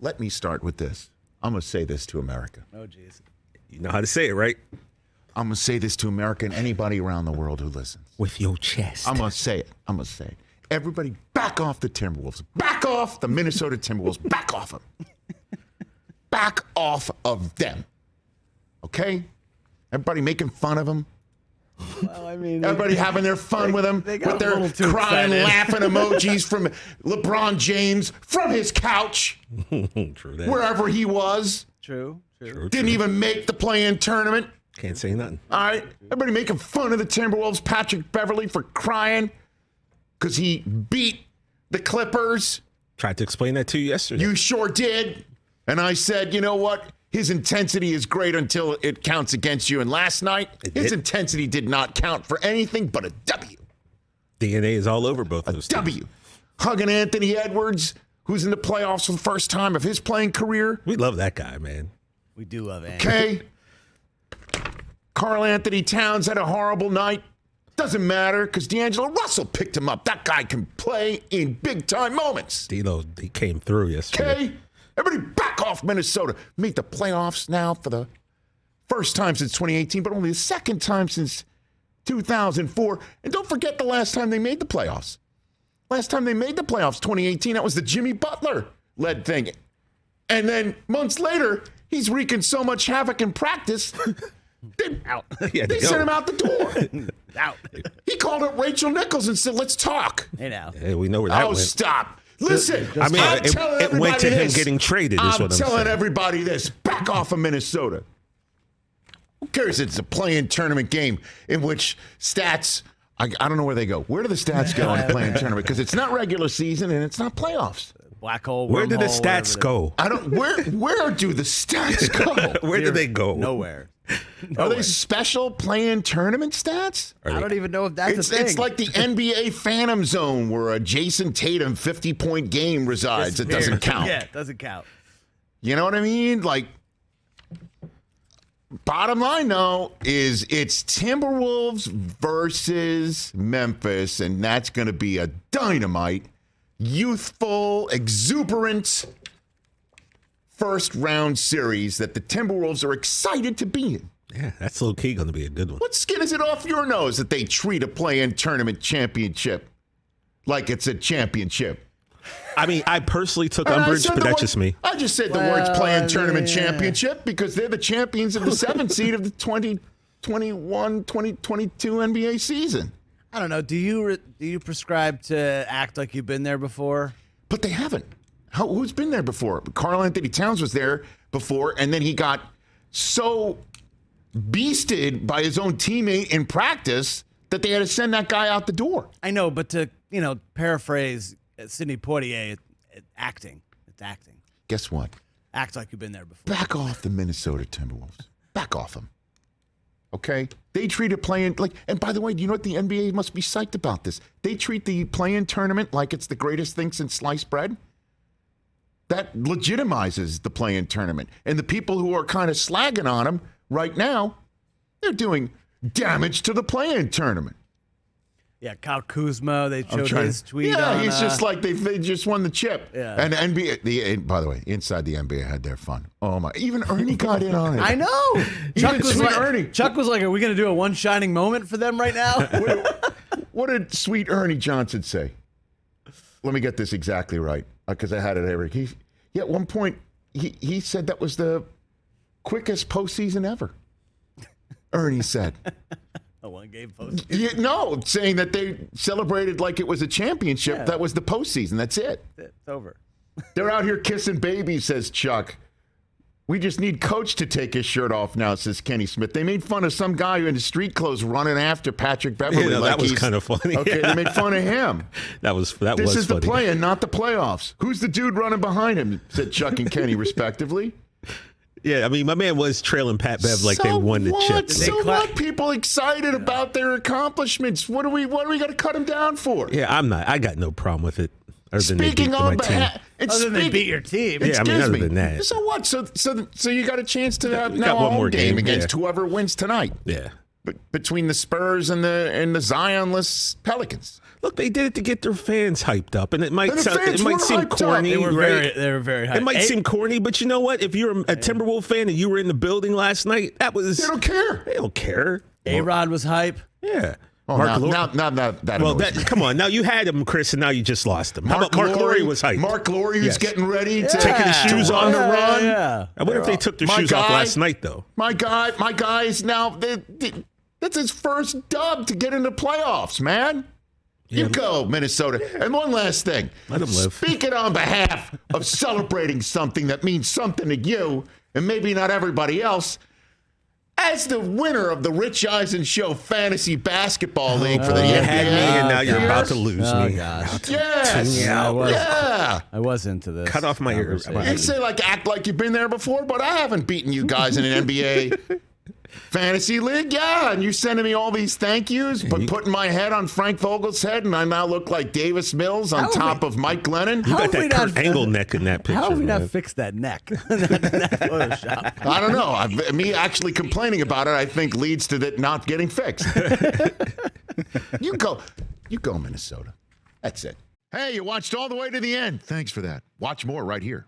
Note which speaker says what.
Speaker 1: let me start with this. I'm going to say this to America.
Speaker 2: Oh, jeez.
Speaker 3: You know how to say it, right?
Speaker 1: I'm going to say this to America and anybody around the world who listens.
Speaker 3: With your chest.
Speaker 1: I'm going to say it. Everybody back off the Timberwolves. Back off the Minnesota Timberwolves. Back off them. Back off of them. Okay? Everybody making fun of them.
Speaker 2: Well, I mean,
Speaker 1: everybody having their fun with them, with their crying, laughing emojis from LeBron James from his couch,
Speaker 3: True that.
Speaker 1: wherever he was.
Speaker 2: True.
Speaker 1: Didn't even make the play-in tournament.
Speaker 3: Can't say nothing.
Speaker 1: All right, everybody making fun of the Timberwolves. Patrick Beverley for crying because he beat the Clippers.
Speaker 3: Tried to explain that to you yesterday.
Speaker 1: You sure did. And I said, you know what? His intensity is great until it counts against you. And last night, his intensity did not count for anything but a W.
Speaker 3: DNA is all over both of those
Speaker 1: W.
Speaker 3: teams.
Speaker 1: Hugging Anthony Edwards, who's in the playoffs for the first time of his playing career.
Speaker 3: We love that guy, man.
Speaker 2: We do love Anthony.
Speaker 1: Okay. Karl-Anthony Towns had a horrible night. Doesn't matter because D'Angelo Russell picked him up. That guy can play in big-time moments.
Speaker 3: D'Lo, he came through yesterday.
Speaker 1: Okay. Everybody back off Minnesota. Made the playoffs now for the first time since 2018, but only the second time since 2004. And don't forget the last time they made the playoffs. Last time they made the playoffs, 2018, that was the Jimmy Butler-led thing. And then months later, he's wreaking so much havoc in practice, they sent him out the door.
Speaker 2: Out.
Speaker 1: He called up Rachel Nichols and said, let's talk.
Speaker 2: Hey, now.
Speaker 3: Hey, we know where that went.
Speaker 1: Stop. Listen,
Speaker 3: I mean, it went to him
Speaker 1: this.
Speaker 3: getting traded, is what I'm saying.
Speaker 1: I'm telling everybody this. Back off of Minnesota. Who cares? It's a play-in tournament game in which stats, I don't know where they go. Where do the stats go in a play-in tournament? Because it's not regular season and it's not playoffs.
Speaker 2: Black hole.
Speaker 3: Where did the
Speaker 2: wormhole,
Speaker 3: stats go?
Speaker 1: I don't. Where do the stats go?
Speaker 3: Where did they go?
Speaker 2: Nowhere.
Speaker 1: Are they special play-in tournament stats?
Speaker 2: I don't even know if that's a thing.
Speaker 1: It's like the NBA Phantom Zone where a Jason Tatum 50-point game resides. It doesn't count.
Speaker 2: Yeah, it doesn't count.
Speaker 1: You know what I mean? Like, bottom line, though, is it's Timberwolves versus Memphis, and that's going to be a dynamite, youthful, exuberant first-round series that the Timberwolves are excited to be in.
Speaker 3: Yeah, that's low-key going to be a good one.
Speaker 1: What skin is it off your nose that they treat a play-in tournament championship like it's a championship?
Speaker 3: I mean, I personally took umbrage, but that's just me.
Speaker 1: I just said the words play-in tournament championship because they're the champions of the 7th seed of the 2021-2022 NBA season.
Speaker 2: I don't know. Do you prescribe to act like you've been there before?
Speaker 1: But they haven't. Who's been there before? Karl-Anthony Towns was there before, and then he got so beasted by his own teammate in practice that they had to send that guy out the door.
Speaker 2: I know, but to paraphrase Sidney Poitier, it's acting. It's acting.
Speaker 1: Guess what?
Speaker 2: Act like you've been there before.
Speaker 1: Back off the Minnesota Timberwolves. Back off them. Okay? They treat it play-in like, and by the way, do you know what? The NBA must be psyched about this. They treat the play-in tournament like it's the greatest thing since sliced bread. That legitimizes the play-in tournament. And the people who are kind of slagging on them right now, they're doing damage to the play-in tournament.
Speaker 2: Yeah, Kyle Kuzma, they showed his tweet on.
Speaker 1: He's just like they just won the chip.
Speaker 2: Yeah.
Speaker 1: And the NBA, by the way, inside the NBA had their fun. Oh my! Even Ernie got in on it.
Speaker 2: I know.
Speaker 1: Ernie.
Speaker 2: Chuck was like, "Are we going to do a one shining moment for them right now?"
Speaker 1: What did sweet Ernie Johnson say? Let me get this exactly right because I had it every. At one point he said that was the quickest postseason ever. Ernie said.
Speaker 2: A one-game postseason.
Speaker 1: No, saying that they celebrated like it was a championship.
Speaker 2: Yeah.
Speaker 1: That was the postseason. That's it.
Speaker 2: It's over.
Speaker 1: They're out here kissing babies, says Chuck. We just need Coach to take his shirt off now, says Kenny Smith. They made fun of some guy in street clothes running after Patrick Beverley.
Speaker 3: Yeah, that was kind of funny.
Speaker 1: Okay, they made fun of him. This is
Speaker 3: funny.
Speaker 1: The play-in, not the playoffs. Who's the dude running behind him, said Chuck and Kenny, respectively.
Speaker 3: Yeah, I mean, my man was trailing Pat Bev like they won the chip.
Speaker 1: So what? People excited about their accomplishments. What do we got to cut them down for?
Speaker 3: Yeah, I'm not. I got no problem with it.
Speaker 1: Speaking on behalf,
Speaker 2: other than they beat your team.
Speaker 3: Yeah, I mean, other than that.
Speaker 1: So what? So you got a chance to have now
Speaker 3: got
Speaker 1: a
Speaker 3: one
Speaker 1: home
Speaker 3: more
Speaker 1: game
Speaker 3: game
Speaker 1: against whoever wins tonight.
Speaker 3: Yeah.
Speaker 1: between the Spurs and the Zionless Pelicans.
Speaker 3: Look, they did it to get their fans hyped up, and it might
Speaker 1: And the fans
Speaker 3: seem
Speaker 1: were hyped
Speaker 3: corny.
Speaker 2: They were
Speaker 3: right?
Speaker 2: they were very high.
Speaker 3: It might seem corny, but you know what? If you're a Timberwolves fan and you were in the building last night, that was
Speaker 1: They don't care.
Speaker 3: They don't care.
Speaker 2: A-Rod was hype.
Speaker 3: Yeah.
Speaker 1: Oh,
Speaker 3: Mark Lor-
Speaker 1: now that
Speaker 3: well,
Speaker 1: annoys me.
Speaker 3: come on. Now you had him, Chris, and now you just lost him. How about Mark Lowry was hyped?
Speaker 1: Mark Lowry who's
Speaker 3: Yes.
Speaker 1: getting ready to
Speaker 3: Taking his shoes
Speaker 1: on
Speaker 3: off.
Speaker 1: the run.
Speaker 2: Yeah.
Speaker 3: I wonder if they took their
Speaker 1: My
Speaker 3: shoes off
Speaker 1: guy-
Speaker 3: last night, though.
Speaker 1: My guy is now that's his first dub to get into playoffs, man. You go, Minnesota. And one last thing.
Speaker 3: Let him live.
Speaker 1: Speaking on behalf of celebrating something that means something to you and maybe not everybody else, as the winner of the Rich Eisen Show Fantasy Basketball League for the
Speaker 3: You
Speaker 1: NBA.
Speaker 3: had me, and now you're
Speaker 1: years.
Speaker 3: about to lose
Speaker 2: Oh,
Speaker 3: me.
Speaker 2: gosh.
Speaker 1: Yes.
Speaker 2: Yeah, I was into this.
Speaker 3: Cut off my ears.
Speaker 1: You say act like you've been there before, but I haven't beaten you guys in an NBA fantasy league. Yeah, and you're sending me all these thank yous, but putting my head on Frank Vogel's head, and I now look like Davis Mills on top of Mike Glennon.
Speaker 3: You got
Speaker 2: have we
Speaker 3: that Kurt
Speaker 2: not-
Speaker 3: Angle neck in that picture.
Speaker 2: How have we
Speaker 3: man.
Speaker 2: not fixed that neck? that Photoshop.
Speaker 1: I don't know. Me actually complaining about it, I think, leads to that not getting fixed. You go, Minnesota. That's it. Hey, you watched all the way to the end. Thanks for that. Watch more right here.